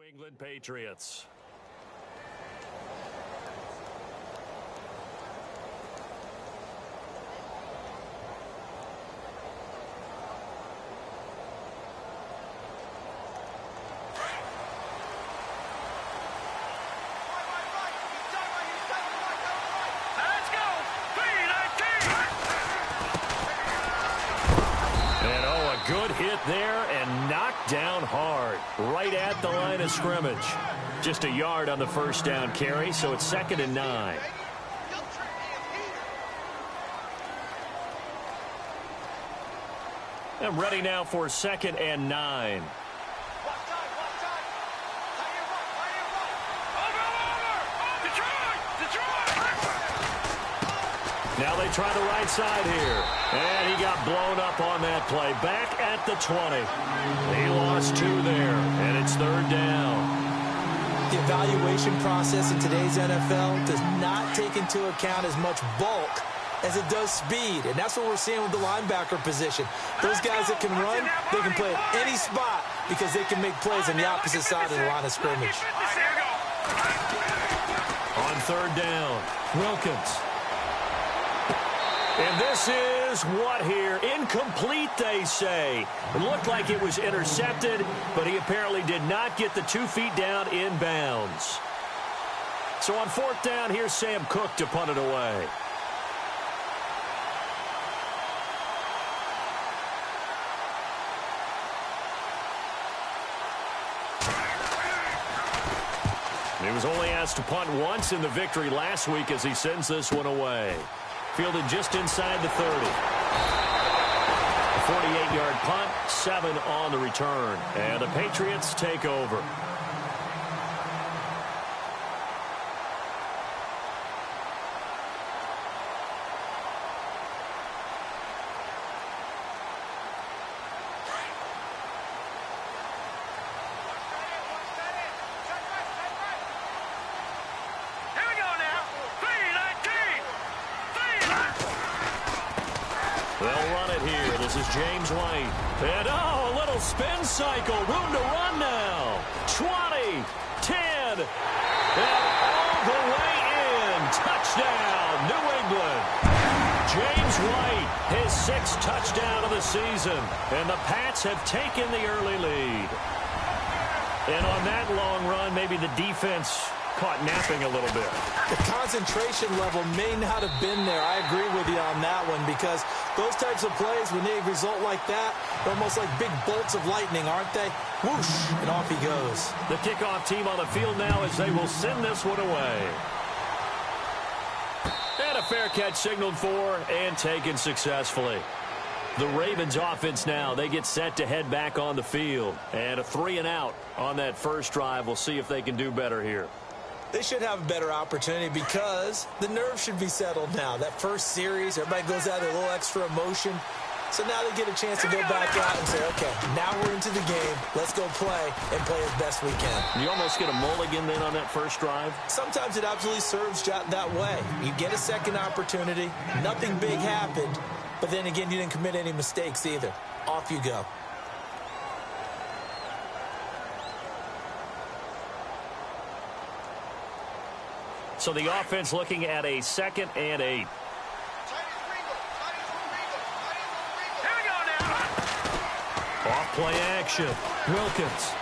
England Patriots. Good hit there and knocked down hard, right at the line of scrimmage. Just a yard on the first down carry, so it's 2nd and 9. I'm ready now for 2nd and 9. Now they try the right side here. And he got blown up on that play. Back at the 20. He lost 2 there, and it's 3rd down. The evaluation process in today's NFL does not take into account as much bulk as it does speed. And that's what we're seeing with the linebacker position. Those guys that can run, they can play at any spot because they can make plays on the opposite side of the line of scrimmage. On 3rd down, Wilkins. And this is what here? Incomplete, they say. It looked like it was intercepted, but he apparently did not get the 2 feet down in bounds. So on 4th down, here's Sam Cook to punt it away. He was only asked to punt once in the victory last week as he sends this one away. Fielded just inside the 30. A 48-yard punt, 7 on the return. And the Patriots take over. James White. And, a little spin cycle. Room to run now. 20, 10, and all the way in. Touchdown, New England. James White, his 6th touchdown of the season. And the Pats have taken the early lead. And on that long run, maybe the defense caught napping a little bit. The concentration level may not have been there. I agree with you on that one because those types of plays, when they result like that, they're almost like big bolts of lightning, aren't they? Whoosh, and off he goes. The kickoff team on the field now as they will send this one away. And a fair catch signaled for and taken successfully. The Ravens offense now, they get set to head back on the field. And a 3 and out on that first drive. We'll see if they can do better here. They should have a better opportunity because the nerves should be settled now. That first series, everybody goes out with a little extra emotion. So now they get a chance to go back out and say, okay, now we're into the game. Let's go play and play as best we can. You almost get a mulligan then on that first drive? Sometimes it absolutely serves that way. You get a second opportunity. Nothing big happened. But then again, you didn't commit any mistakes either. Off you go. So the offense looking at a 2nd and 8. Off play action. Wilkins.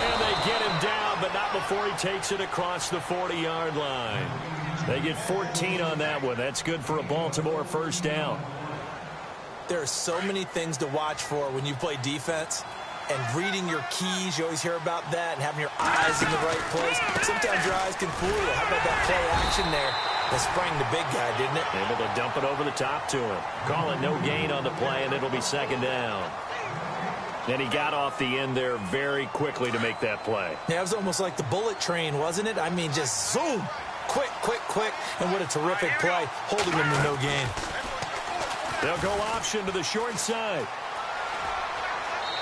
And they get him down, but not before he takes it across the 40-yard line. They get 14 on that one. That's good for a Baltimore first down. There are so many things to watch for when you play defense. And reading your keys, you always hear about that, and having your eyes in the right place. Sometimes your eyes can fool you. How about that play action there? That sprang the big guy, didn't it? Able to dump it over the top to him. Call it no gain on the play, and it'll be 2nd down. And he got off the end there very quickly to make that play. Yeah, it was almost like the bullet train, wasn't it? I mean, just zoom. Quick, quick, quick. And what a terrific play, holding him to no gain. They'll go option to the short side.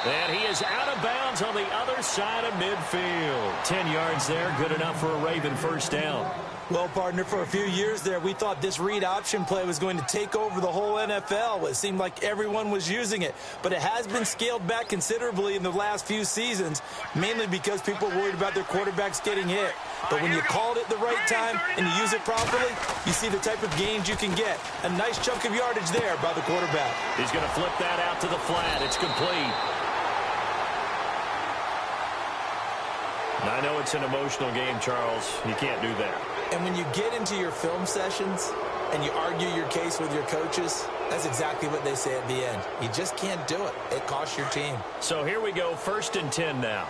And he is out of bounds on the other side of midfield. 10 yards there, good enough for a Raven first down. Well, partner, for a few years there, we thought this read option play was going to take over the whole NFL. It seemed like everyone was using it. But it has been scaled back considerably in the last few seasons, mainly because people are worried about their quarterbacks getting hit. But when you call it at the right time and you use it properly, you see the type of gains you can get. A nice chunk of yardage there by the quarterback. He's going to flip that out to the flat. It's complete. I know it's an emotional game, Charles. You can't do that. And when you get into your film sessions and you argue your case with your coaches, that's exactly what they say at the end. You just can't do it. It costs your team. So here we go, 1st and 10 now.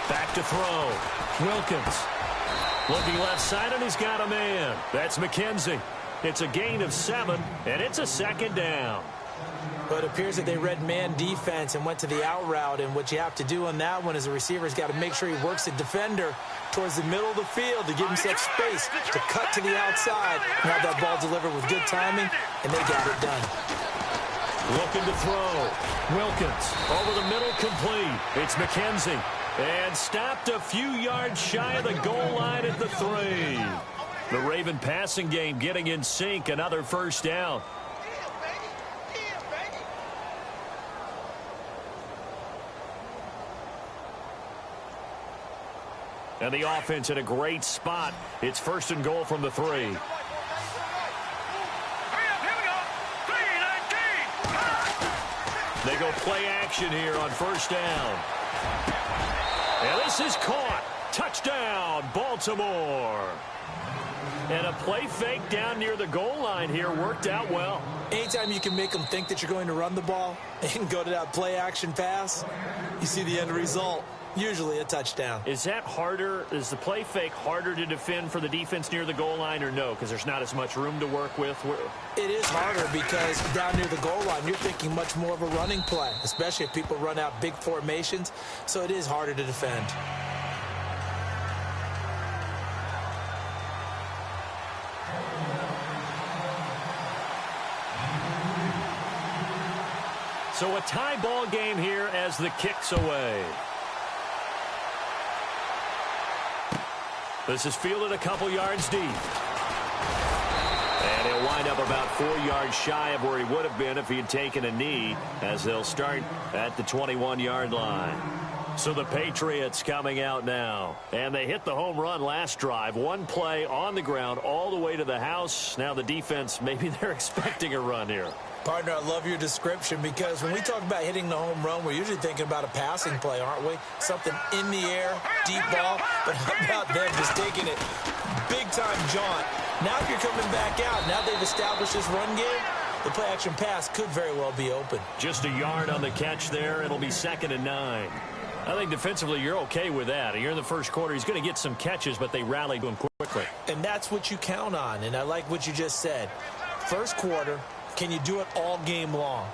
Back to throw. Wilkins. Looking left side, and he's got a man. That's McKenzie. It's a gain of 7, and it's a 2nd down. But it appears that they read man defense and went to the out route, and what you have to do on that one is the receiver's got to make sure he works the defender towards the middle of the field to give himself space to cut to the outside and have that ball delivered with good timing, and they got it done. Looking to throw. Wilkins over the middle, complete. It's McKenzie. And stopped a few yards shy of the goal line at the 3. The Raven passing game getting in sync. Another 1st down. And the offense in a great spot. It's 1st and goal from the 3. They go play action here on 1st down. And this is caught. Touchdown, Baltimore. And a play fake down near the goal line here worked out well. Anytime you can make them think that you're going to run the ball and go to that play action pass, you see the end result. Usually a touchdown. Is that harder? Is the play fake harder to defend for the defense near the goal line or no? Because there's not as much room to work with. It is harder because down near the goal line, you're thinking much more of a running play, especially if people run out big formations. So it is harder to defend. So a tie ball game here as the kick's away. This is fielded a couple yards deep. And he'll wind up about 4 yards shy of where he would have been if he had taken a knee, as they'll start at the 21-yard line. So the Patriots coming out now. And they hit the home run last drive. One play on the ground all the way to the house. Now the defense, maybe they're expecting a run here. Partner, I love your description because when we talk about hitting the home run, we're usually thinking about a passing play, aren't we? Something in the air, deep ball. But how about them just taking it big-time jaunt? Now if you're coming back out, now they've established this run game, the play-action pass could very well be open. Just a yard on the catch there. It'll be 2nd and 9. I think defensively you're okay with that. You're in the first quarter. He's going to get some catches, but they rallied to him quickly. And that's what you count on, and I like what you just said. First quarter, can you do it all game long?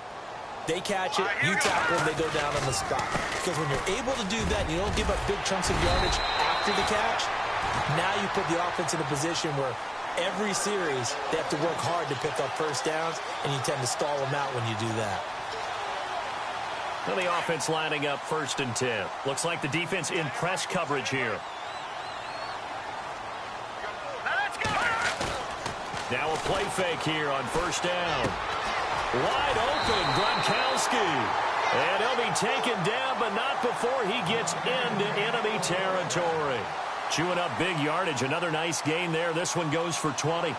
They catch it, you tackle them, they go down on the spot. Because when you're able to do that, you don't give up big chunks of yardage after the catch, now you put the offense in a position where every series they have to work hard to pick up first downs, and you tend to stall them out when you do that. Well, the offense lining up 1st and 10. Looks like the defense in press coverage here. Now a play fake here on 1st down. Wide open, Gronkowski. And he'll be taken down, but not before he gets into enemy territory. Chewing up big yardage. Another nice gain there. This one goes for 20.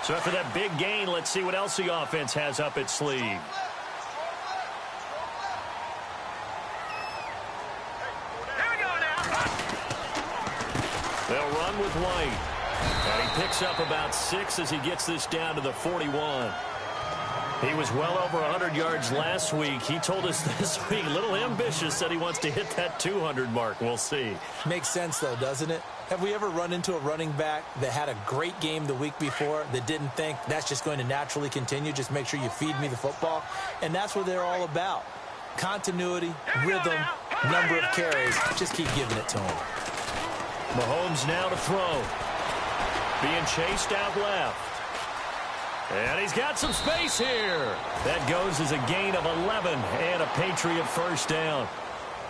So after that big gain, let's see what else the offense has up its sleeve. They'll run with White. And he picks up about 6 as he gets this down to the 41. He was well over 100 yards last week. He told us this week, a little ambitious, said he wants to hit that 200 mark. We'll see. Makes sense, though, doesn't it? Have we ever run into a running back that had a great game the week before that didn't think that's just going to naturally continue? Just make sure you feed me the football. And that's what they're all about. Continuity, rhythm, number of carries. Just keep giving it to him. Mahomes now to throw. Being chased out left. And he's got some space here. That goes as a gain of 11 and a Patriot first down.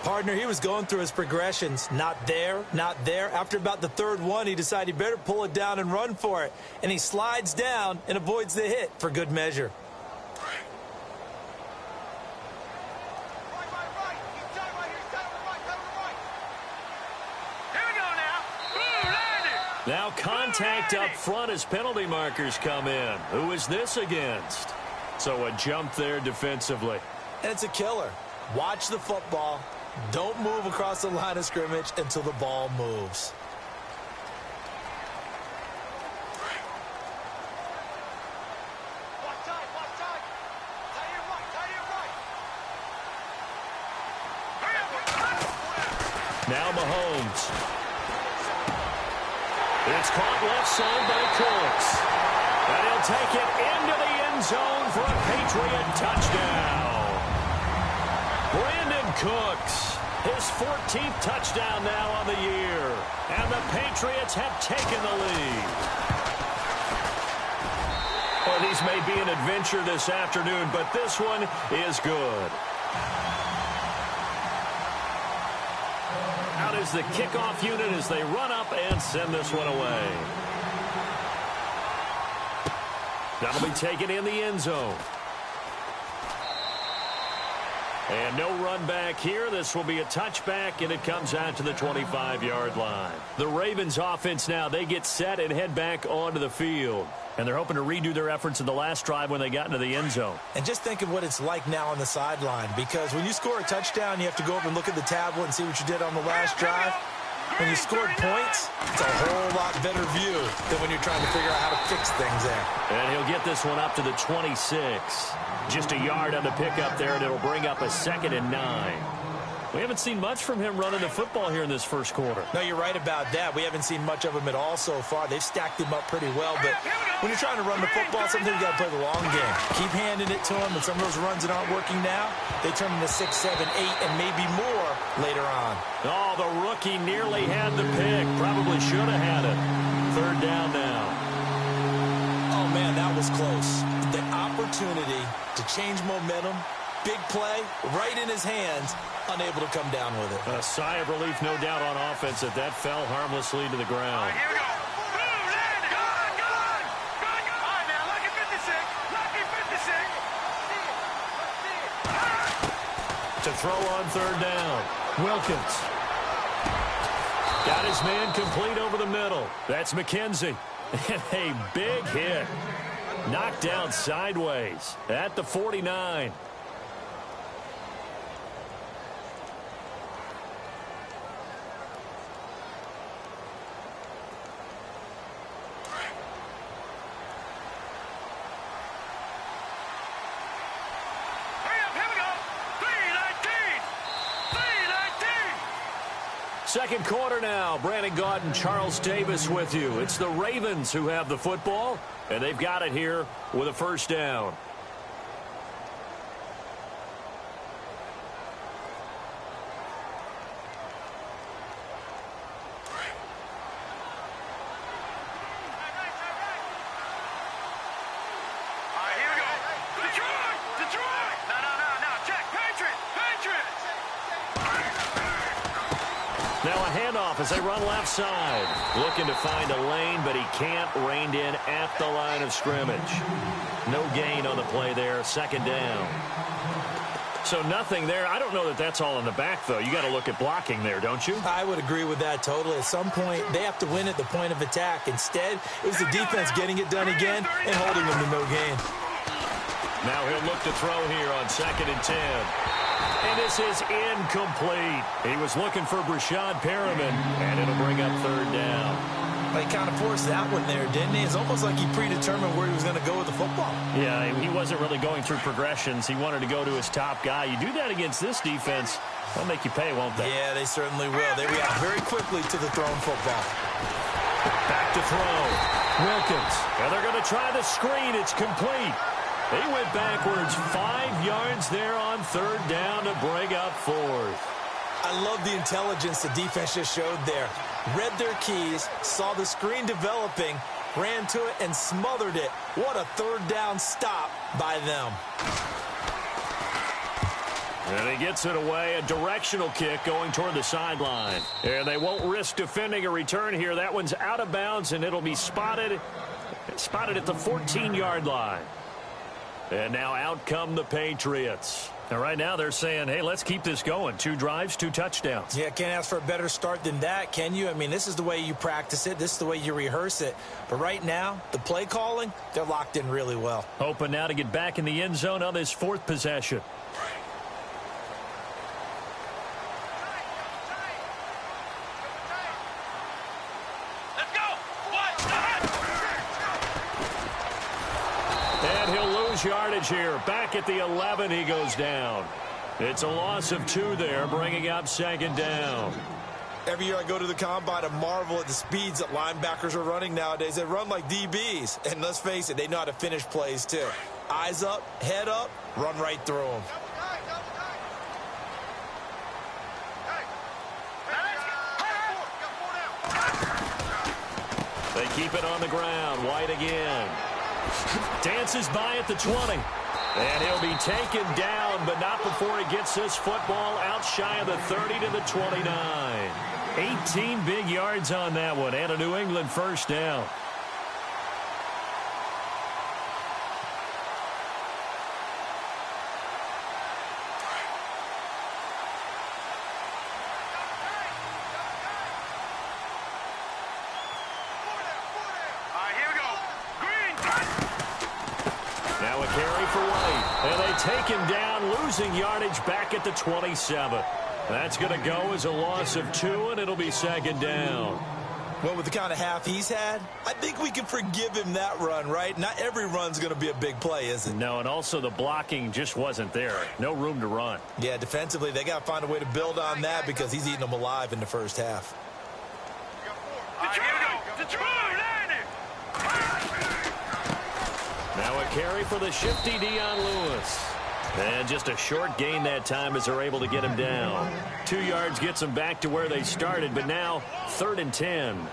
Partner, he was going through his progressions. Not there, not there. After about the third one, he decided he better pull it down and run for it. And he slides down and avoids the hit for good measure. Now contact up front as penalty markers come in. Who is this against? So a jump there defensively. And it's a killer. Watch the football. Don't move across the line of scrimmage until the ball moves. Now Mahomes. It's caught left side by Cooks. And he'll take it into the end zone for a Patriot touchdown. Brandon Cooks, his 14th touchdown now on the year. And the Patriots have taken the lead. Well, these may be an adventure this afternoon, but this one is good. Out is the kickoff unit as they run up and send this one away. That'll be taken in the end zone. And no run back here. This will be a touchback, and it comes out to the 25-yard line. The Ravens offense now, they get set and head back onto the field. And they're hoping to redo their efforts in the last drive when they got into the end zone. And just think of what it's like now on the sideline, because when you score a touchdown, you have to go over and look at the tablet and see what you did on the last drive. When you scored points, it's a whole lot better view than when you're trying to figure out how to fix things there. And he'll get this one up to the 26. Just a yard on the pickup there, and it'll bring up a 2nd and 9. We haven't seen much from him running the football here in this first quarter. No, you're right about that. We haven't seen much of him at all so far. They've stacked him up pretty well, but when you're trying to run the football, sometimes you got to play the long game. Keep handing it to him, and some of those runs that aren't working now, they turn into 6, 7, 8, and maybe more later on. Oh, the rookie nearly had the pick. Probably should have had it. 3rd down now. Oh, man, that was close. The opportunity to change momentum, big play, right in his hands, unable to come down with it. A sigh of relief, no doubt, on offense that fell harmlessly to the ground. Here we go. Boom, landed. Good. All right, now, lucky 56. To throw on 3rd down. Wilkins. Got his man complete over the middle. That's McKenzie. And a big hit. Knocked down sideways at the 49. Second quarter now. Brandon Gaudin and Charles Davis with you. It's the Ravens who have the football, and they've got it here with a first down. Now a handoff as they run left side. Looking to find a lane, but he can't. Reined in at the line of scrimmage. No gain on the play there. 2nd down. So nothing there. I don't know that that's all in the back, though. You got to look at blocking there, don't you? I would agree with that totally. At some point, they have to win at the point of attack. Instead, it was the defense getting it done again and holding them to no gain. Now he'll look to throw here on 2nd and 10. And this is incomplete. He was looking for Brashad Perriman, and it'll bring up 3rd down. He kind of forced that one there, didn't he? It's almost like he predetermined where he was going to go with the football. Yeah, he wasn't really going through progressions. He wanted to go to his top guy. You do that against this defense, they'll make you pay, won't they? Yeah, they certainly will. They react very quickly to the thrown football. Back to throw. Wilkins. And they're going to try the screen. It's complete. He went backwards 5 yards there on 3rd down to bring up 4th. I love the intelligence the defense just showed there. Read their keys, saw the screen developing, ran to it, and smothered it. What a third down stop by them. And he gets it away, a directional kick going toward the sideline. And they won't risk defending a return here. That one's out of bounds, and it'll be spotted at the 14-yard line. And now out come the Patriots. And right now they're saying, hey, let's keep this going. 2 drives, 2 touchdowns. Yeah, can't ask for a better start than that, can you? I mean, this is the way you practice it. This is the way you rehearse it. But right now, the play calling, they're locked in really well. Hoping now to get back in the end zone on this 4th possession. And he'll lose yardage here. Back at the 11, he goes down. It's a loss of 2 there, bringing up 2nd down. Every year I go to the combine, I marvel at the speeds that linebackers are running nowadays. They run like DBs. And let's face it, they know how to finish plays too. Eyes up, head up, run right through them. They keep it on the ground. White again. Dances by at the 20. And he'll be taken down, but not before he gets this football out shy of the 30 to the 29. 18 big yards on that one, and a New England first down. Now a carry for White. And they take him down, losing yardage back at the 27. That's going to go as a loss of 2, and it'll be 2nd down. Well, with the kind of half he's had, I think we can forgive him that run, right? Not every run's going to be a big play, is it? No, and also the blocking just wasn't there. No room to run. Yeah, defensively, they got to find a way to build on that because he's eating them alive in the first half. Now a carry for the shifty Dion Lewis. And just a short gain that time as they're able to get him down. 2 yards gets them back to where they started, but now 3rd and 10.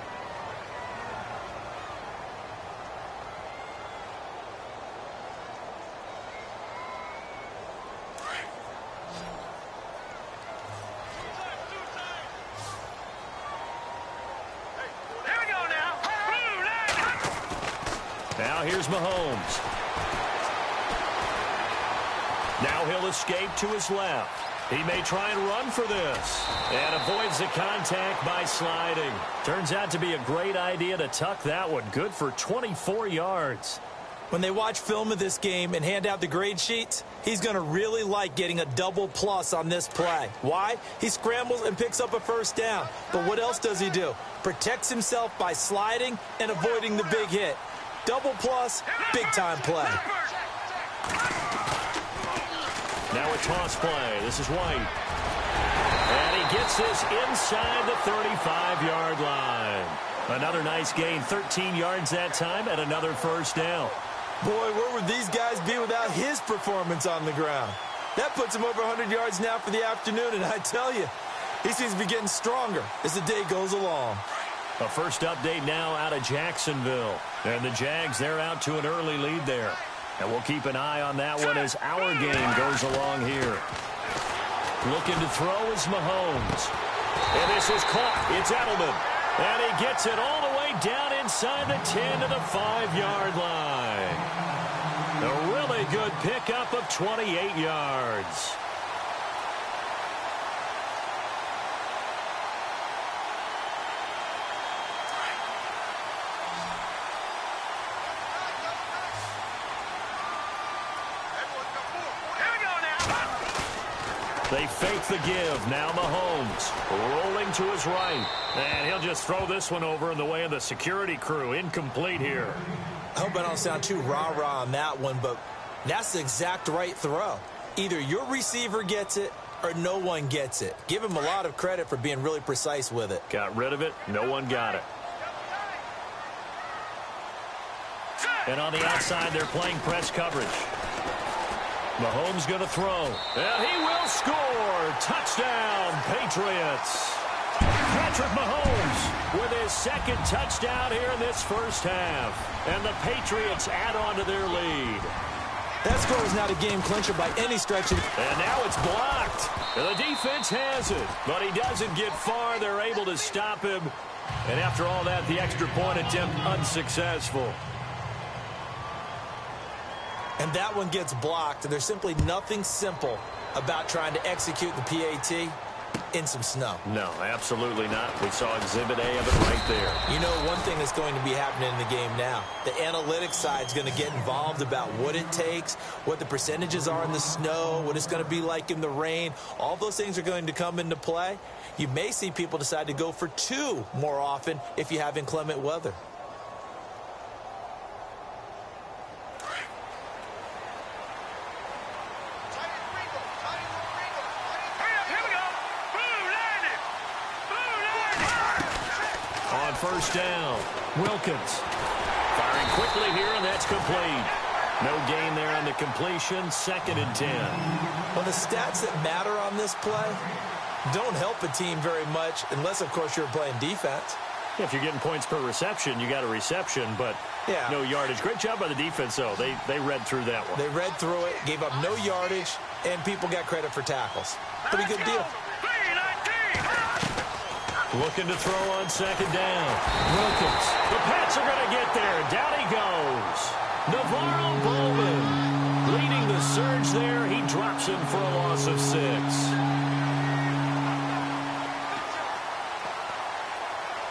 Now here's Mahomes. Now he'll escape to his left. He may try and run for this. And avoids the contact by sliding. Turns out to be a great idea to tuck that one. Good for 24 yards. When they watch film of this game and hand out the grade sheets, he's going to really like getting a double plus on this play. Why? He scrambles and picks up a first down. But what else does he do? Protects himself by sliding and avoiding the big hit. Double plus, big-time play. Now a toss play. This is White. And he gets this inside the 35-yard line. Another nice gain, 13 yards that time, and another first down. Boy, where would these guys be without his performance on the ground? That puts him over 100 yards now for the afternoon, and I tell you, he seems to be getting stronger as the day goes along. A first update now out of Jacksonville. And the Jags, they're out to an early lead there. And we'll keep an eye on that one as our game goes along here. Looking to throw is Mahomes. And this is caught. It's Edelman. And he gets it all the way down inside the 10 to the 5-yard line. A really good pickup of 28 yards. They fake the give. Now Mahomes rolling to his right. And he'll just throw this one over in the way of the security crew. Incomplete here. I hope I don't sound too rah-rah on that one, but that's the exact right throw. Either your receiver gets it or no one gets it. Give him a lot of credit for being really precise with it. Got rid of it. No one got it. And on the outside, they're playing press coverage. Mahomes going to throw. And he will score. Touchdown, Patriots. Patrick Mahomes with his second touchdown here in this first half. And the Patriots add on to their lead. That score is not a game clincher by any stretch. And now it's blocked. And the defense has it, but he doesn't get far. They're able to stop him. And after all that, the extra point attempt unsuccessful. And that one gets blocked. And there's simply nothing simple about trying to execute the PAT in some snow. No, absolutely not. We saw Exhibit A of it right there. You know, one thing that's going to be happening in the game now, the analytics side is going to get involved about what it takes, what the percentages are in the snow, what it's going to be like in the rain. All those things are going to come into play. You may see people decide to go for 2 more often if you have inclement weather. First down, Wilkins firing quickly here, and that's complete. No gain there on the completion. 2nd and 10. Well, the stats that matter on this play don't help a team very much unless, of course, you're playing defense. If you're getting points per reception, you got a reception, but no yardage. Great job by the defense, though. They read through that one. They read through it, gave up no yardage, and people got credit for tackles. Pretty good deal. Looking to throw on 2nd down. Wilkins. The Pats are going to get there. Down he goes. Navarro Bowman leading the surge there. He drops him for a loss of 6.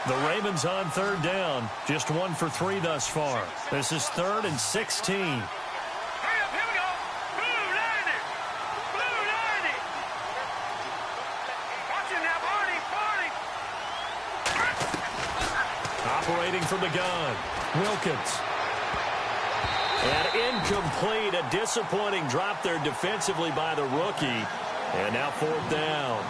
The Ravens on 3rd down. Just 1 for 3 thus far. This is 3rd and 16. Operating from the gun, Wilkins. And incomplete, a disappointing drop there defensively by the rookie. And now 4th down.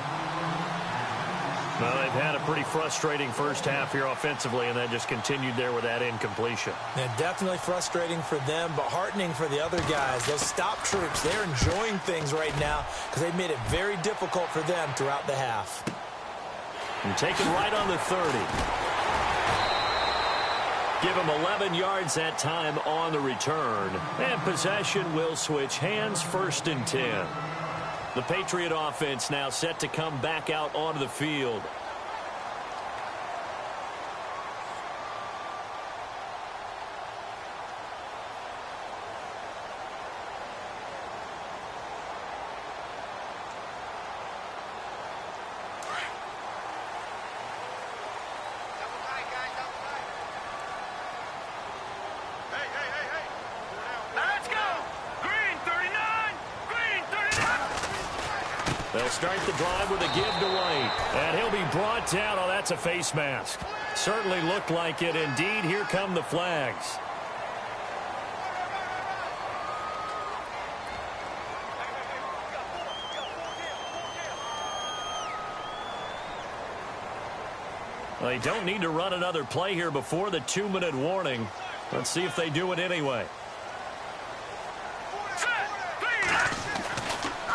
Well, they've had a pretty frustrating first half here offensively, and that just continued there with that incompletion. And definitely frustrating for them, but heartening for the other guys. Those stop troops, they're enjoying things right now because they've made it very difficult for them throughout the half. And taken right on the 30. Give him 11 yards that time on the return. And possession will switch hands. 1st and 10. The Patriot offense now set to come back out onto the field. They'll start the drive with a give to White. And he'll be brought down. Oh, that's a face mask. Certainly looked like it. Indeed, here come the flags. They don't need to run another play here before the 2-minute warning. Let's see if they do it anyway.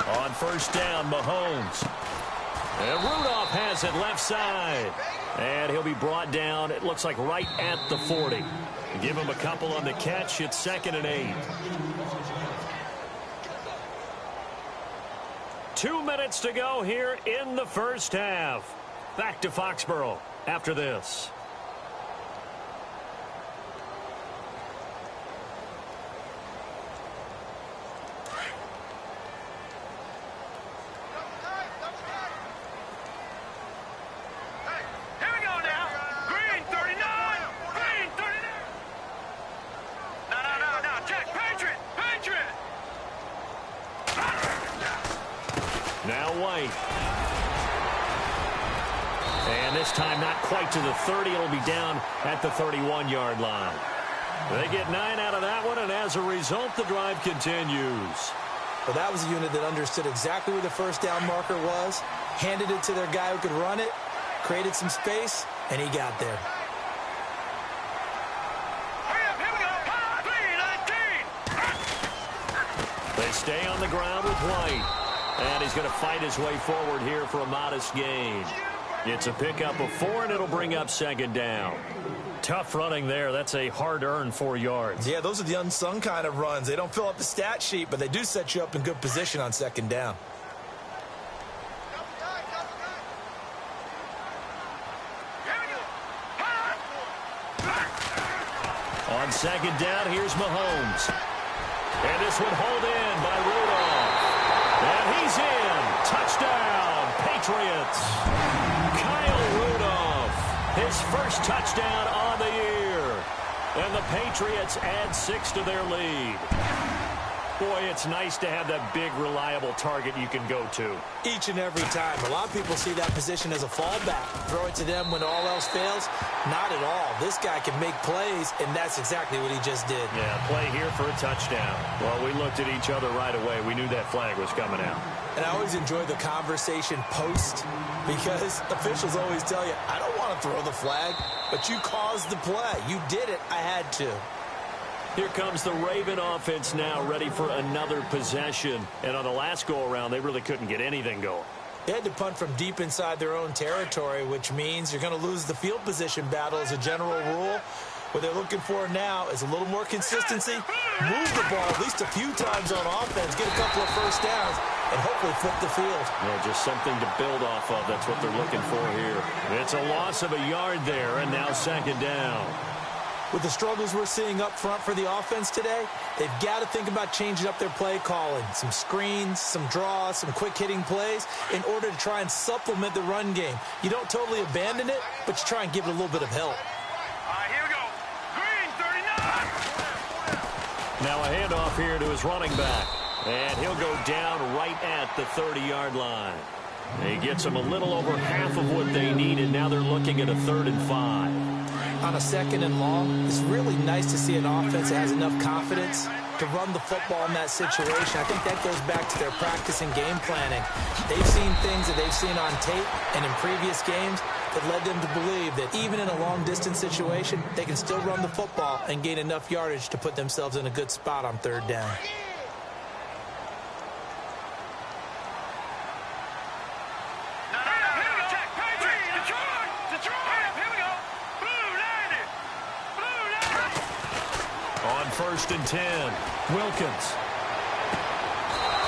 On 1st down, Mahomes. And Rudolph has it left side. And he'll be brought down, it looks like right at the 40. Give him a couple on the catch. It's 2nd and 8. 2 minutes to go here in the first half. Back to Foxborough after this. Now White. And this time not quite to the 30. It'll be down at the 31-yard line. They get 9 out of that one, and as a result, the drive continues. Well, that was a unit that understood exactly where the first down marker was, handed it to their guy who could run it, created some space, and he got there. They stay on the ground with White. And he's going to fight his way forward here for a modest gain. It's a pickup of 4, and it'll bring up second down. Tough running there. That's a hard-earned 4 yards. Yeah, those are the unsung kind of runs. They don't fill up the stat sheet, but they do set you up in good position on second down. On second down, here's Mahomes. And this one hauled in by Rudolph. And he's in. Touchdown, Patriots. Kyle Rudolph, his first touchdown on the year. And the Patriots add 6 to their lead. Boy, it's nice to have that big, reliable target you can go to. Each and every time. A lot of people see that position as a fallback. Throw it to them when all else fails. Not at all. This guy can make plays, and that's exactly what he just did. Yeah, play here for a touchdown. Well, we looked at each other right away. We knew that flag was coming out. And I always enjoy the conversation post because officials always tell you, I don't want to throw the flag, but you caused the play. You did it. I had to. Here comes the Raven offense now, ready for another possession. And on the last go-around, they really couldn't get anything going. They had to punt from deep inside their own territory, which means you're going to lose the field position battle as a general rule. What they're looking for now is a little more consistency, move the ball at least a few times on offense, get a couple of first downs, and hopefully flip the field. Yeah, just something to build off of. That's what they're looking for here. It's a loss of a yard there, and now second down. With the struggles we're seeing up front for the offense today, they've got to think about changing up their play calling. Some screens, some draws, some quick-hitting plays in order to try and supplement the run game. You don't totally abandon it, but you try and give it a little bit of help. Here we go. Green, 39. Now a handoff here to his running back. And he'll go down right at the 30-yard line. He gets them a little over half of what they needed. Now they're looking at a 3rd and 5. On a 2nd and long, it's really nice to see an offense that has enough confidence to run the football in that situation. I think that goes back to their practice and game planning. They've seen things that they've seen on tape and in previous games that led them to believe that even in a long-distance situation, they can still run the football and gain enough yardage to put themselves in a good spot on 3rd down. On 1st and 10, Wilkins.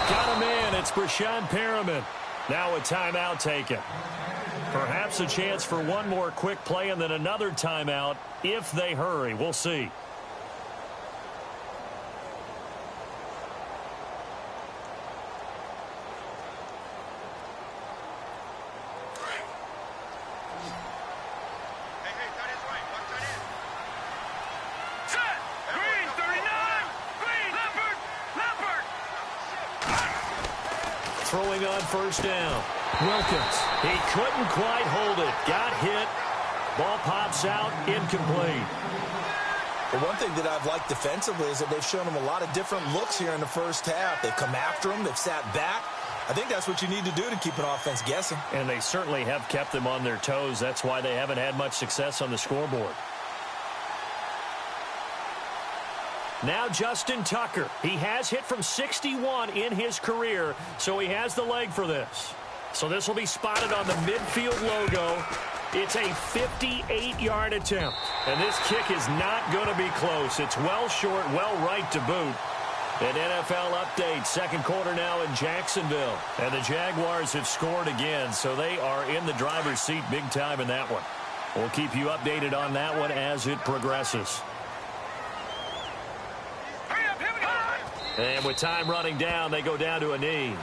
Got him in. It's Brashad Perriman. Now a timeout taken. Perhaps a chance for one more quick play and then another timeout if they hurry. We'll see. Throwing on 1st down. Wilkins. He couldn't quite hold it. Got hit. Ball pops out. Incomplete. Well, one thing that I've liked defensively is that they've shown them a lot of different looks here in the first half. They've come after them. They've sat back. I think that's what you need to do to keep an offense guessing. And they certainly have kept them on their toes. That's why they haven't had much success on the scoreboard. Now Justin Tucker. He has hit from 61 in his career, so he has the leg for this. So this will be spotted on the midfield logo. It's a 58-yard attempt. And this kick is not going to be close. It's well short, well right to boot. An NFL update, 2nd quarter now in Jacksonville. And the Jaguars have scored again, so they are in the driver's seat big time in that one. We'll keep you updated on that one as it progresses. And with time running down, they go down to a knee.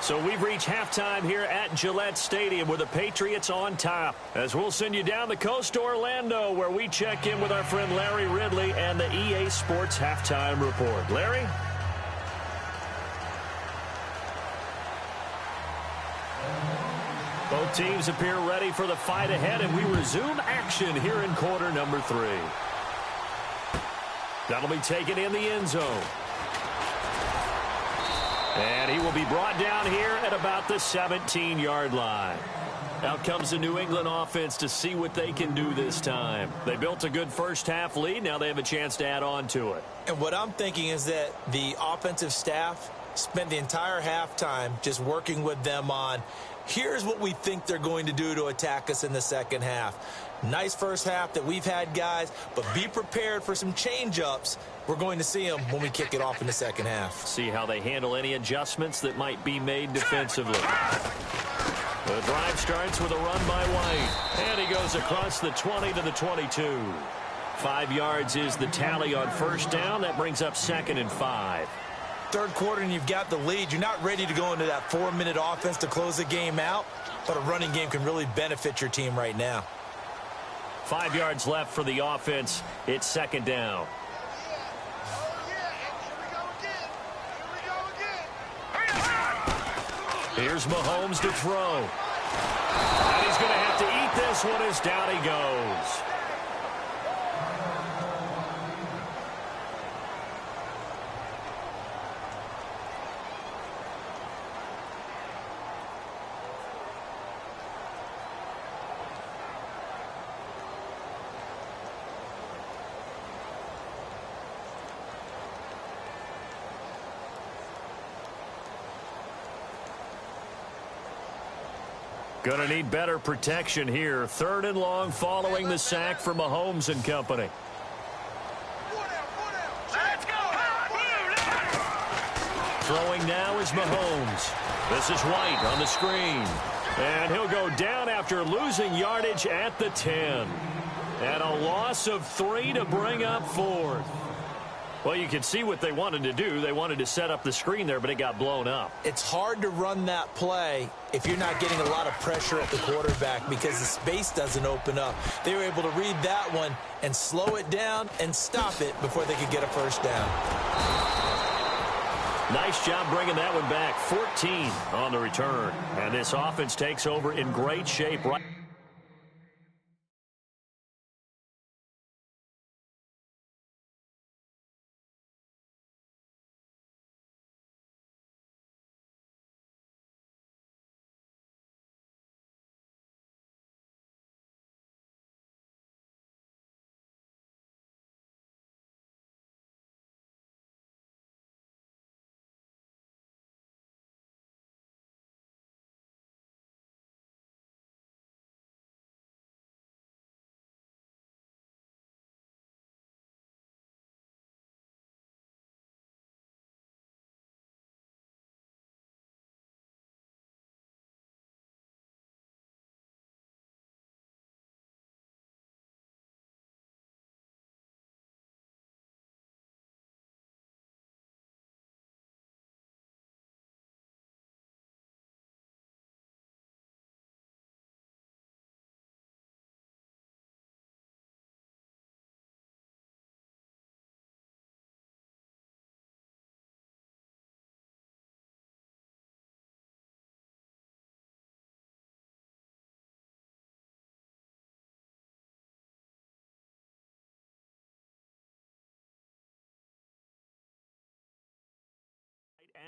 So we've reached halftime here at Gillette Stadium with the Patriots on top. As we'll send you down the coast to Orlando, where we check in with our friend Larry Ridley and the EA Sports Halftime Report. Larry? Both teams appear ready for the fight ahead, and we resume action here in quarter number 3. That'll be taken in the end zone. And he will be brought down here at about the 17-yard line. Out comes the New England offense to see what they can do this time. They built a good first-half lead. Now they have a chance to add on to it. And what I'm thinking is that the offensive staff spent the entire halftime just working with them on, Here's what we think they're going to do to attack us in the second half. Nice first half that we've had, guys, but be prepared for some change-ups. We're going to see them when we kick it off in the second half. See how they handle any adjustments that might be made defensively. The drive starts with a run by White, and he goes across the 20 to the 22. 5 yards is the tally on first down. That brings up 2nd and 5. Third quarter and you've got the lead. You're not ready to go into that 4-minute offense to close the game out, but a running game can really benefit your team right now. 5 yards left for the offense. It's 2nd down. Here's Mahomes to throw. And he's going to have to eat this one as down he goes. Going to need better protection here. 3rd and long following the sack for Mahomes and company. Let's go! Throwing now is Mahomes. This is White on the screen. And he'll go down after losing yardage at the 10. And a loss of 3 to bring up 4th. Well, you can see what they wanted to do. They wanted to set up the screen there, but it got blown up. It's hard to run that play if you're not getting a lot of pressure at the quarterback because the space doesn't open up. They were able to read that one and slow it down and stop it before they could get a first down. Nice job bringing that one back. 14 on the return. And this offense takes over in great shape right.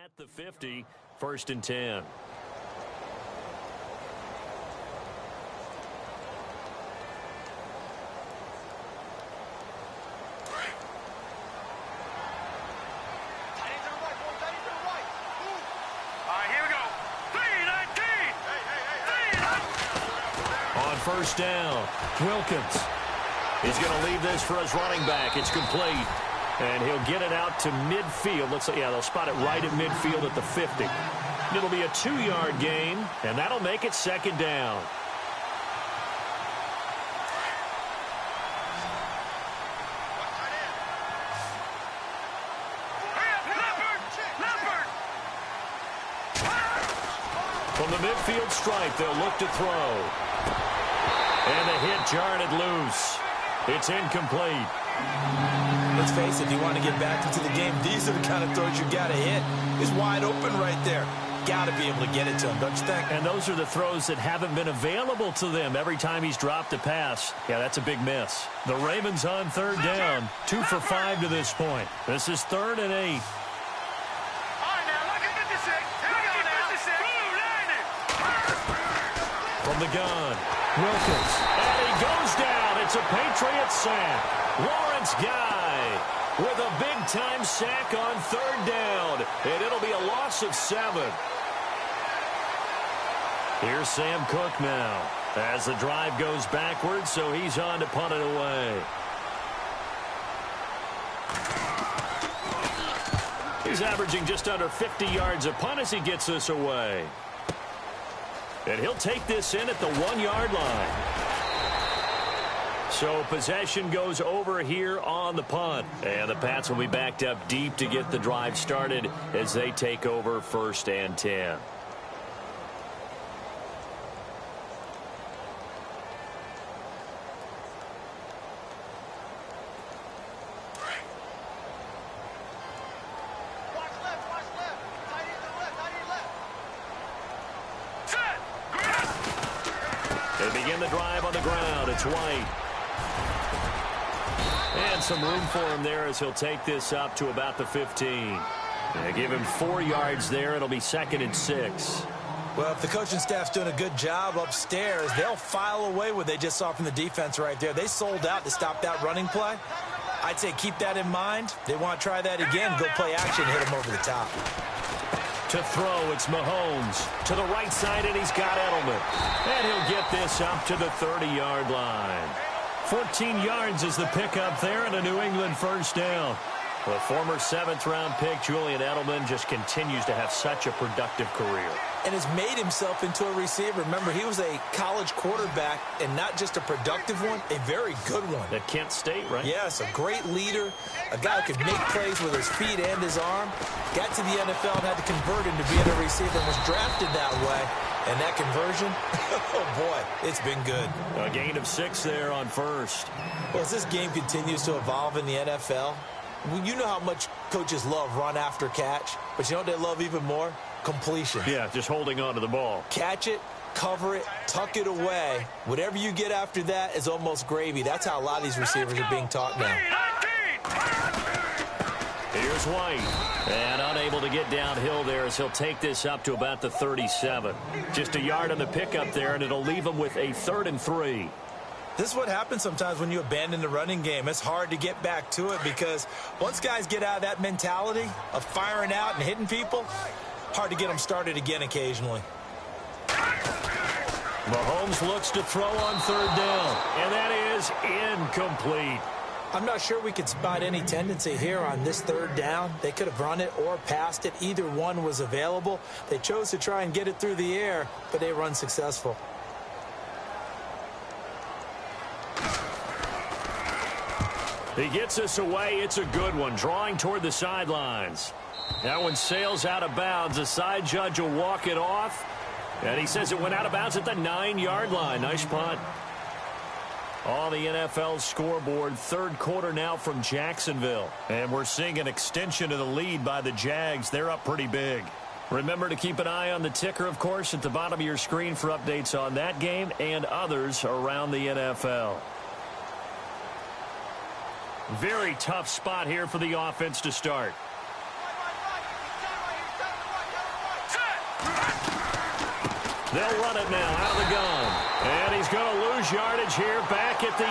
At the 50, 1st and 10. Tight ends are right, boys. Tight ends are right. Move. All right, here we go. 3-19. On first down, Wilkins. He's going to leave this for his running back. It's complete. And he'll get it out to midfield. Looks like, yeah, they'll spot it right at midfield at the 50. It'll be a 2-yard gain, and that'll make it 2nd down. From the midfield stripe, they'll look to throw. And the hit jarred it loose. It's incomplete. Let's face it, if you want to get back into the game, these are the kind of throws you got to hit. It's wide open right there. Got to be able to get it to him, don't you think? And those are the throws that haven't been available to them every time he's dropped a pass. Yeah, that's a big miss. The Ravens on 3rd down, 2 for 5 to this point. This is 3rd and 8. All right, now, look at 56. Here we go now. 56. Blue, line it. From the gun, Wilkins. And he goes down. It's a Patriot sack. Lawrence Guy with a big-time sack on 3rd down. And it'll be a loss of 7. Here's Sam Cook now as the drive goes backwards, so he's on to punt it away. He's averaging just under 50 yards a punt as he gets this away. And he'll take this in at the 1-yard line. So possession goes over here on the punt. And the Pats will be backed up deep to get the drive started as they take over 1st and 10. They begin the drive on the ground. It's White. And some room for him there as he'll take this up to about the 15. They give him 4 yards there. It'll be 2nd and 6. Well, if the coaching staff's doing a good job upstairs, they'll file away what they just saw from the defense right there. They sold out to stop that running play. I'd say keep that in mind. They want to try that again, go play action, hit them over the top. To throw, it's Mahomes. To the right side, and he's got Edelman. And he'll get this up to the 30-yard line. 14 yards is the pickup there, and a New England 1st down. The former 7th-round pick, Julian Edelman, just continues to have such a productive career. And has made himself into a receiver. Remember, he was a college quarterback, and not just a productive one, a very good one. At Kent State, right? Yes, a great leader, a guy who could make plays with his feet and his arm. Got to the NFL and had to convert into being a receiver and was drafted that way. And that conversion, oh boy, it's been good. A gain of 6 there on 1st. Well, as this game continues to evolve in the NFL, you know how much coaches love run after catch, but you know what they love even more? Completion. Yeah, just holding on to the ball. Catch it, cover it, tuck it away. Whatever you get after that is almost gravy. That's how a lot of these receivers are being taught now. Here's White. And unable to get downhill there as he'll take this up to about the 37. Just a yard on the pickup there, and it'll leave him with a 3rd and 3. This is what happens sometimes when you abandon the running game. It's hard to get back to it because once guys get out of that mentality of firing out and hitting people, hard to get them started again occasionally. Mahomes looks to throw on 3rd down, and that is incomplete. I'm not sure we could spot any tendency here on this 3rd down. They could have run it or passed it. Either one was available. They chose to try and get it through the air, but they were unsuccessful. He gets this away. It's a good one, drawing toward the sidelines. That one sails out of bounds. The side judge will walk it off. And he says it went out of bounds at the 9-yard line. Nice punt. On the NFL scoreboard, 3rd quarter now from Jacksonville. And we're seeing an extension of the lead by the Jags. They're up pretty big. Remember to keep an eye on the ticker, of course, at the bottom of your screen for updates on that game and others around the NFL. Very tough spot here for the offense to start. They'll run it now out of the gun. And he's going to lose yardage here back at the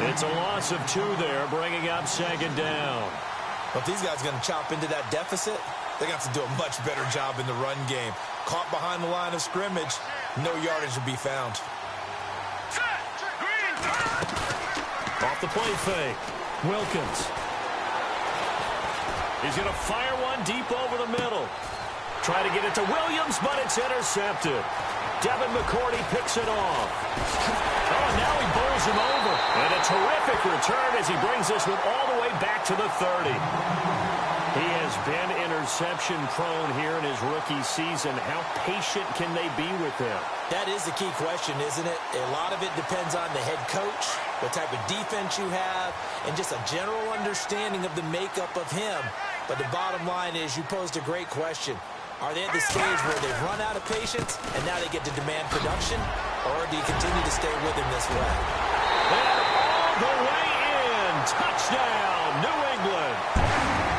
8. It's a loss of 2 there, bringing up 2nd down. But if these guys are going to chop into that deficit, they're going to have to do a much better job in the run game. Caught behind the line of scrimmage, no yardage will be found. Off the play fake. Wilkins. He's going to fire one deep over the middle. Try to get it to Williams, but it's intercepted. Devin McCourty picks it off. Oh, now he bowls him over. And a terrific return as he brings this one all the way back to the 30. He has been interception prone here in his rookie season. How patient can they be with him? That is the key question, isn't it? A lot of it depends on the head coach, what type of defense you have, and just a general understanding of the makeup of him. But the bottom line is you posed a great question. Are they at the stage where they've run out of patience and now they get to demand production? Or do you continue to stay with him this way? And all the way in. Touchdown, New England.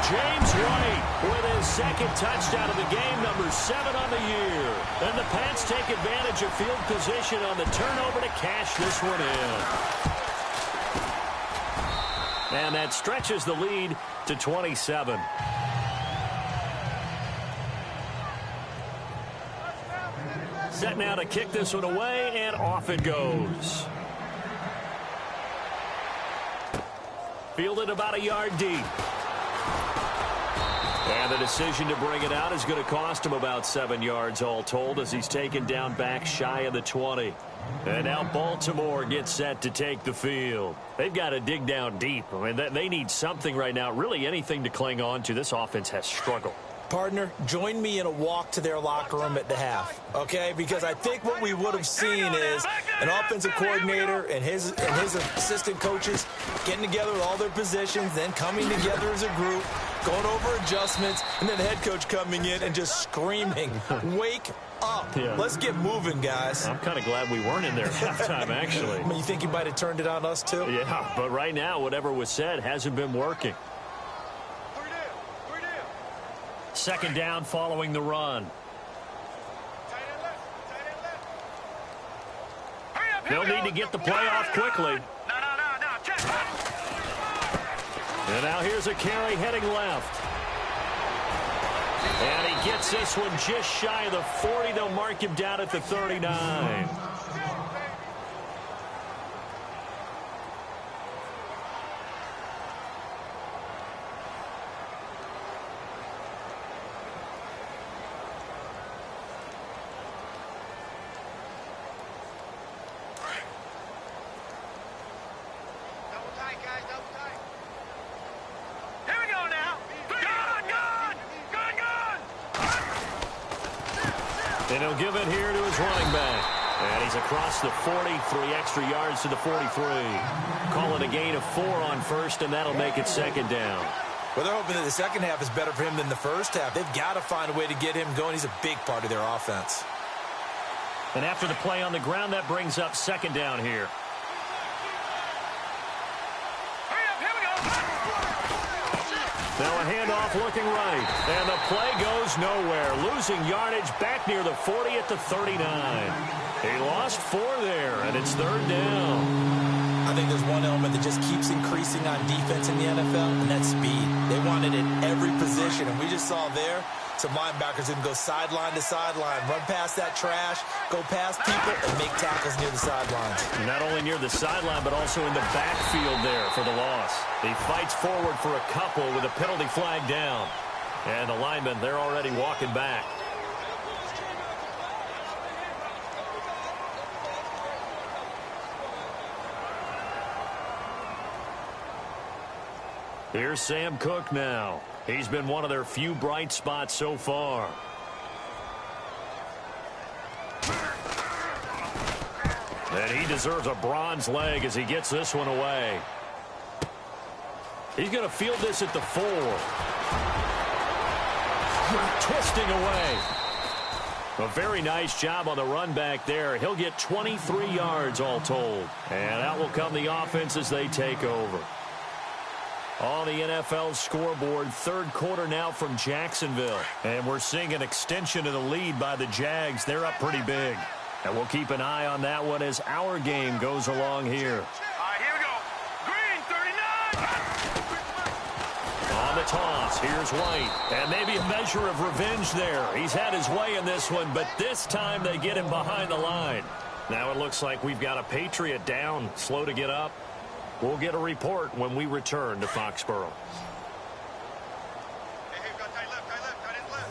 James White with his 2nd touchdown of the game, number 7 on the year. And the Pats take advantage of field position on the turnover to cash this one in. And that stretches the lead to 27. Set now to kick this one away, and off it goes. Fielded about a yard deep. And the decision to bring it out is going to cost him about 7 yards all told as he's taken down back shy of the 20. And now Baltimore gets set to take the field. They've got to dig down deep. I mean, they need something right now, really anything to cling on to. This offense has struggled. Partner, join me in a walk to their locker room at the half, okay? Because I think what we would have seen is an offensive coordinator and his assistant coaches getting together with all their positions, then coming together as a group, going over adjustments, and then the head coach coming in and just screaming, wake up. Yeah. Let's get moving, guys. I'm kind of glad we weren't in there at halftime, actually. I mean, you think he might have turned it on us, too? Yeah, but right now, whatever was said hasn't been working. Second down following the run. They'll need to get the play off quickly. And now here's a carry heading left. And he gets this one just shy of the 40. They'll mark him down at the 39. And he'll give it here to his running back. And he's across the 40, 3 extra yards to the 43. Call it a gain of 4 on first, and that'll make it second down. Well, they're hoping that the second half is better for him than the first half. They've got to find a way to get him going. He's a big part of their offense. And after the play on the ground, that brings up second down here. Now a handoff looking right. And the play goes nowhere. Losing yardage back near the 40 at the 39. He lost 4 there, and it's third down. I think there's one element that just keeps increasing on defense in the NFL, and that's speed. They want it at every position, and we just saw there some linebackers who can go sideline to sideline, run past that trash, go past people, and make tackles near the sidelines. Not only near the sideline, but also in the backfield there for the loss. He fights forward for a couple with a penalty flag down. And the linemen, they're already walking back. Here's Sam Cook now. He's been one of their few bright spots so far. And he deserves a bronze leg as he gets this one away. He's going to field this at the 4. Twisting away. A very nice job on the run back there. He'll get 23 yards all told. And out will come the offense as they take over. On the NFL scoreboard, third quarter now from Jacksonville. And we're seeing an extension of the lead by the Jags. They're up pretty big. And we'll keep an eye on that one as our game goes along here. All right, here we go. Green, 39. On the toss, here's White. And maybe a measure of revenge there. He's had his way in this one, but this time they get him behind the line. Now it looks like we've got a Patriot down, slow to get up. We'll get a report when we return to Foxborough. Hey, got tight left, tight end left.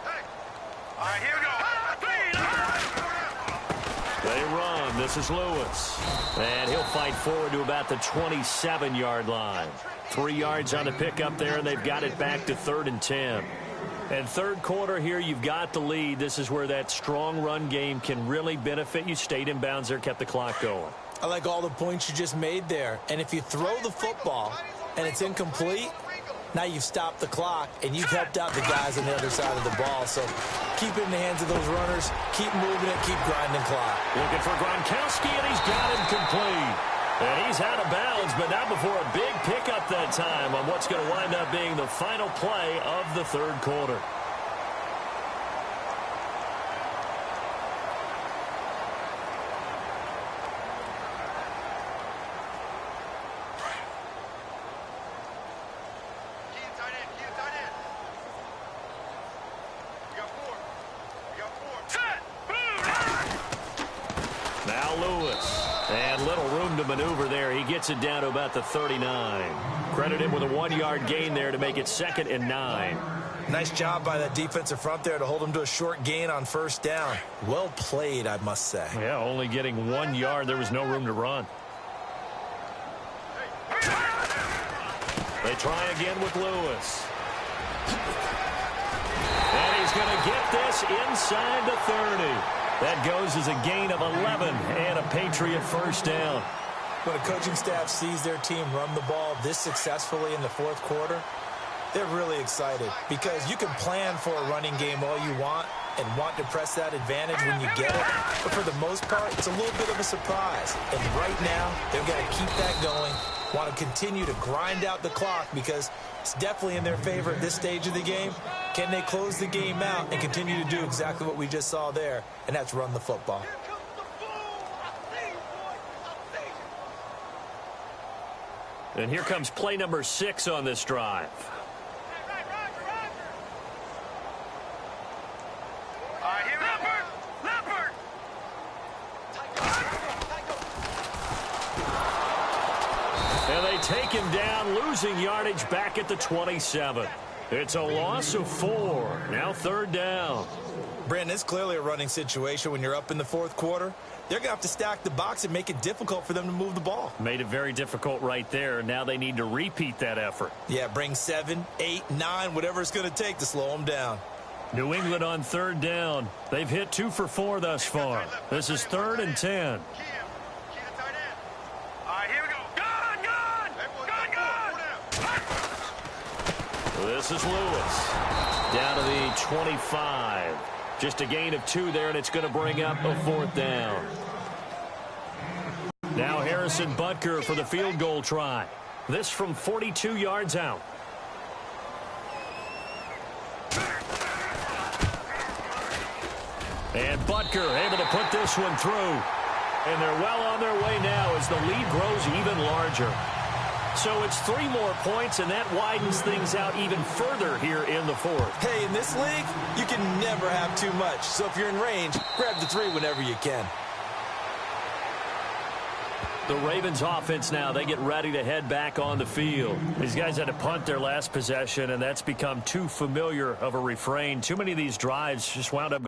Hey. All right, here we go. They run. This is Lewis. And he'll fight forward to about the 27-yard line. 3 yards on the pickup there, and they've got it back to 3rd and 10. And third quarter here, you've got the lead. This is where that strong run game can really benefit you. Stayed in bounds there, kept the clock going. I like all the points you just made there. And if you throw the football and it's incomplete, now you've stopped the clock and you've helped out the guys on the other side of the ball. So keep it in the hands of those runners. Keep moving it. Keep grinding clock. Looking for Gronkowski, and he's got him complete. And he's out of bounds, but not before a big pickup that time on what's going to wind up being the final play of the third quarter. to maneuver there. He gets it down to about the 39. Credit him with a 1-yard gain there to make it 2nd and 9. Nice job by that defensive front there to hold him to a short gain on first down. Well played, I must say. Yeah, only getting 1 yard. There was no room to run. They try again with Lewis. And he's going to get this inside the 30. That goes as a gain of 11 and a Patriot first down. When a coaching staff sees their team run the ball this successfully in the fourth quarter, they're really excited because you can plan for a running game all you want and want to press that advantage when you get it. But for the most part, it's a little bit of a surprise. And right now, they've got to keep that going, want to continue to grind out the clock because it's definitely in their favor at this stage of the game. Can they close the game out and continue to do exactly what we just saw there, and that's run the football. And here comes play number 6 on this drive. And they take him down, losing yardage back at the 27. It's a loss of 4. Now 3rd down. Brandon, it's clearly a running situation when you're up in the fourth quarter. They're going to have to stack the box and make it difficult for them to move the ball. Made it very difficult right there. Now they need to repeat that effort. Yeah, bring 7, 8, 9, whatever it's going to take to slow them down. New England on 3rd down. They've hit 2 for 4 thus far. This is 3rd and 10. This is Lewis. Down to the 25. Just a gain of 2 there, and it's going to bring up a 4th down. Now Harrison Butker for the field goal try. This from 42 yards out. And Butker able to put this one through. And they're well on their way now as the lead grows even larger. So it's 3 more points, and that widens things out even further here in the 4th. Hey, in this league, you can never have too much. So if you're in range, grab the 3 whenever you can. The Ravens offense now, they get ready to head back on the field. These guys had to punt their last possession, and that's become too familiar of a refrain. Too many of these drives just wound up.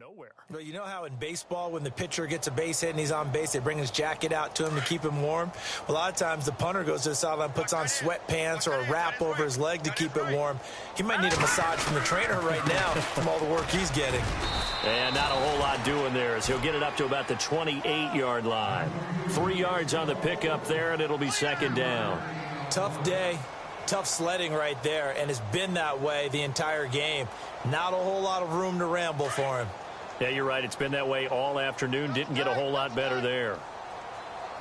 Nowhere. But you know how in baseball when the pitcher gets a base hit and he's on base, they bring his jacket out to him to keep him warm? A lot of times the punter goes to the sideline, puts on sweatpants or a wrap over his leg to keep it warm. He might need a massage from the trainer right now from all the work he's getting. And not a whole lot doing there as he'll get it up to about the 28-yard line. 3 yards on the pickup there, and it'll be 2nd down. Tough day. Tough sledding right there, and it's been that way the entire game. Not a whole lot of room to ramble for him. Yeah, you're right. It's been that way all afternoon. Didn't get a whole lot better there.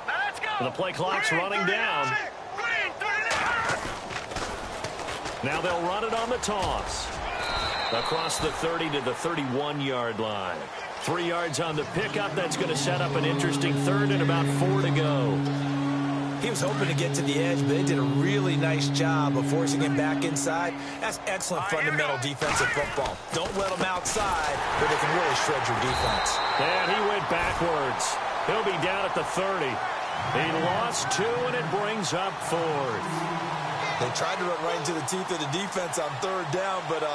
Let's go. And the play clock's running down. Now they'll run it on the toss. Across the 30 to the 31-yard line. 3 yards on the pickup. That's going to set up an interesting 3rd and about 4 to go. He was hoping to get to the edge, but they did a really nice job of forcing him back inside. That's excellent fundamental defensive football. Don't let them outside where they can really shred your defense. And he went backwards. He'll be down at the 30. He lost 2, and it brings up 4th. They tried to run right into the teeth of the defense on 3rd down, but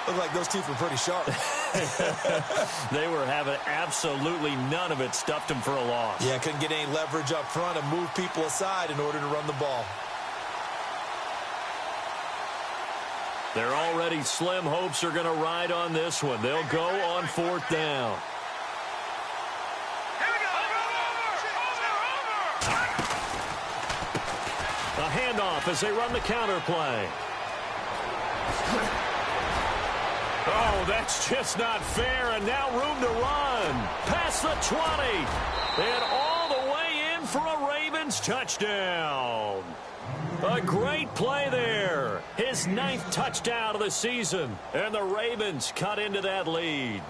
looked like those teeth were pretty sharp. They were having absolutely none of it. Stuffed him for a loss. Yeah, couldn't get any leverage up front and move people aside in order to run the ball. Their already slim hopes are going to ride on this one. They'll go on 4th down. Here we go. A handoff as they run the counter play. Oh, that's just not fair, and now room to run. Past the 20, and all the way in for a Ravens touchdown. A great play there. His 9th touchdown of the season, and the Ravens cut into that lead.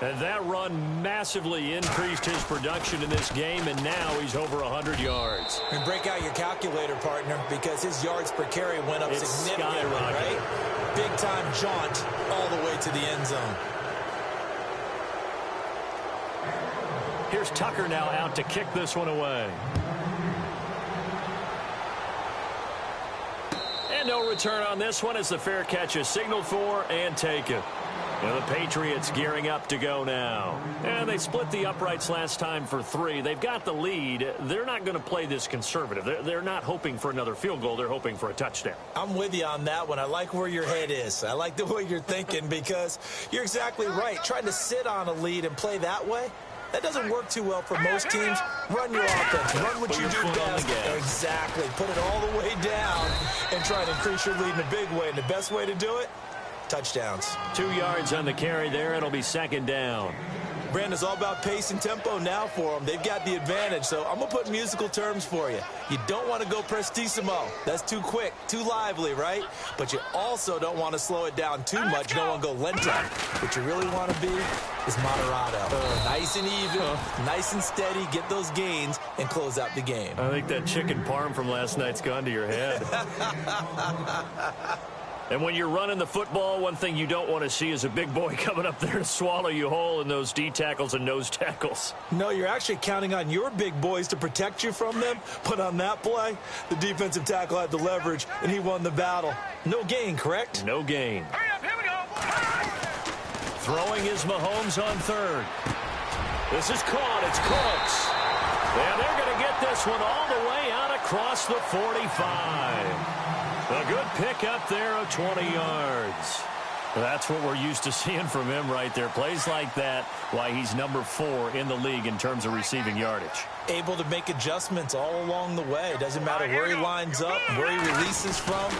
And that run massively increased his production in this game, and now he's over 100 yards. And break out your calculator, partner, because his yards per carry went up significantly, right? Big-time jaunt all the way to the end zone. Here's Tucker now out to kick this one away. And no return on this one as the fair catch is signaled for and taken. And the Patriots gearing up to go now. And they split the uprights last time for 3. They've got the lead. They're not going to play this conservative. They're not hoping for another field goal. They're hoping for a touchdown. I'm with you on that one. I like where your head is. I like the way you're thinking because you're exactly right. Trying to sit on a lead and play that way, that doesn't work too well for most teams. Run your offense. Run what you do best. Exactly. Put it all the way down and try to increase your lead in a big way. And the best way to do it, touchdowns. 2 yards on the carry there. It'll be 2nd down. Brandon, it's all about pace and tempo now for them. They've got the advantage, so I'm going to put musical terms for you. You don't want to go prestissimo. That's too quick, too lively, right? But you also don't want to slow it down too much. You don't want to go lento. What you really want to be is moderato. Nice and even, nice and steady, get those gains, and close out the game. I think that chicken parm from last night's gone to your head. And when you're running the football, one thing you don't want to see is a big boy coming up there to swallow you whole in those D tackles and nose tackles. No, you're actually counting on your big boys to protect you from them. But on that play, the defensive tackle had the leverage, and he won the battle. No gain, correct? No gain. Hurry up, here we go. Throwing is Mahomes on 3rd. This is caught. It's Cooks. And they're going to get this one all the way out across the 45. A good pick up there of 20 yards. That's what we're used to seeing from him right there. Plays like that, why he's number 4 in the league in terms of receiving yardage. Able to make adjustments all along the way. Doesn't matter where he lines up, where he releases from.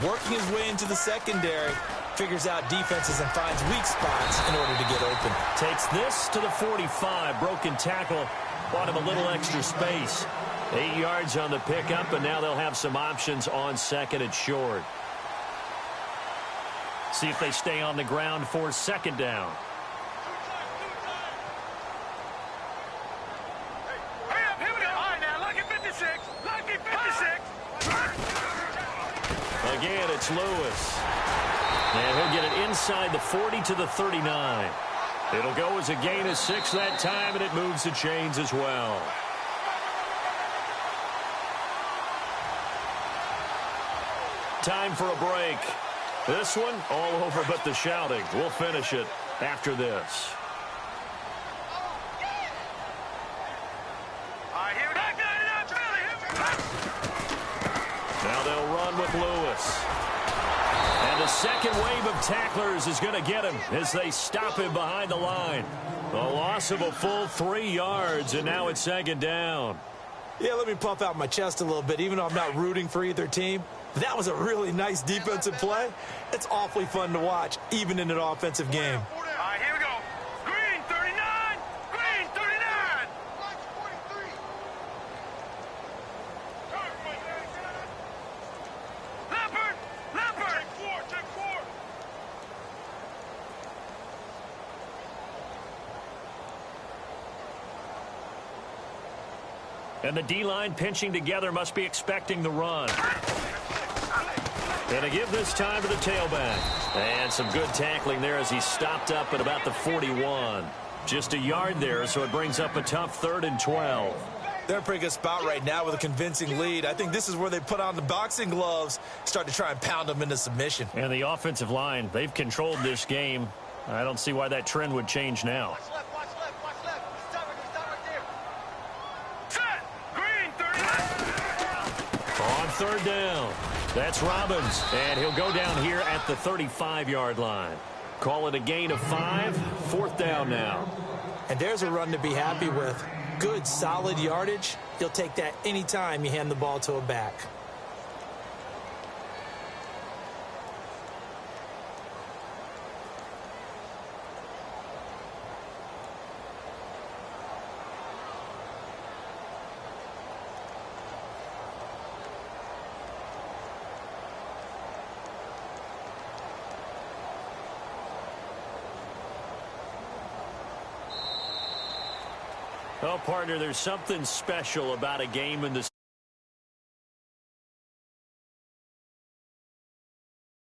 Working his way into the secondary. Figures out defenses and finds weak spots in order to get open. Takes this to the 45. Broken tackle. Bought him a little extra space. 8 yards on the pickup, and now they'll have some options on 2nd and short. See if they stay on the ground for 2nd down. Hurry up, here we go. All right, now, lucky 56. Lucky 56. Again, it's Lewis. And he'll get it inside the 40 to the 39. It'll go as a gain of 6 that time, and it moves the chains as well. Time for a break. This one, all over but the shouting. We'll finish it after this. All right, here we go. Now they'll run with Lewis. And the second wave of tacklers is going to get him as they stop him behind the line. A loss of a full 3 yards, and now it's 2nd down. Yeah, let me puff out my chest a little bit, even though I'm not rooting for either team. That was a really nice defensive play. It's awfully fun to watch, even in an offensive game. All right, here we go. Green 39. Green 39. Leopard. Leopard. Check 4. And the D-line pinching together must be expecting the run. And to give this time to the tailback. And some good tackling there as he stopped up at about the 41. Just a yard there, so it brings up a tough 3rd and 12. They're in a pretty good spot right now with a convincing lead. I think this is where they put on the boxing gloves, start to try and pound them into submission. And the offensive line, they've controlled this game. I don't see why that trend would change now. Watch left. Stop right there. Set. Green 39. On third down, that's Robbins, and he'll go down here at the 35-yard line. Call it a gain of 5, fourth down now. And there's a run to be happy with. Good, solid yardage. You'll take that anytime you hand the ball to a back. Oh, partner, there's something special about a game in the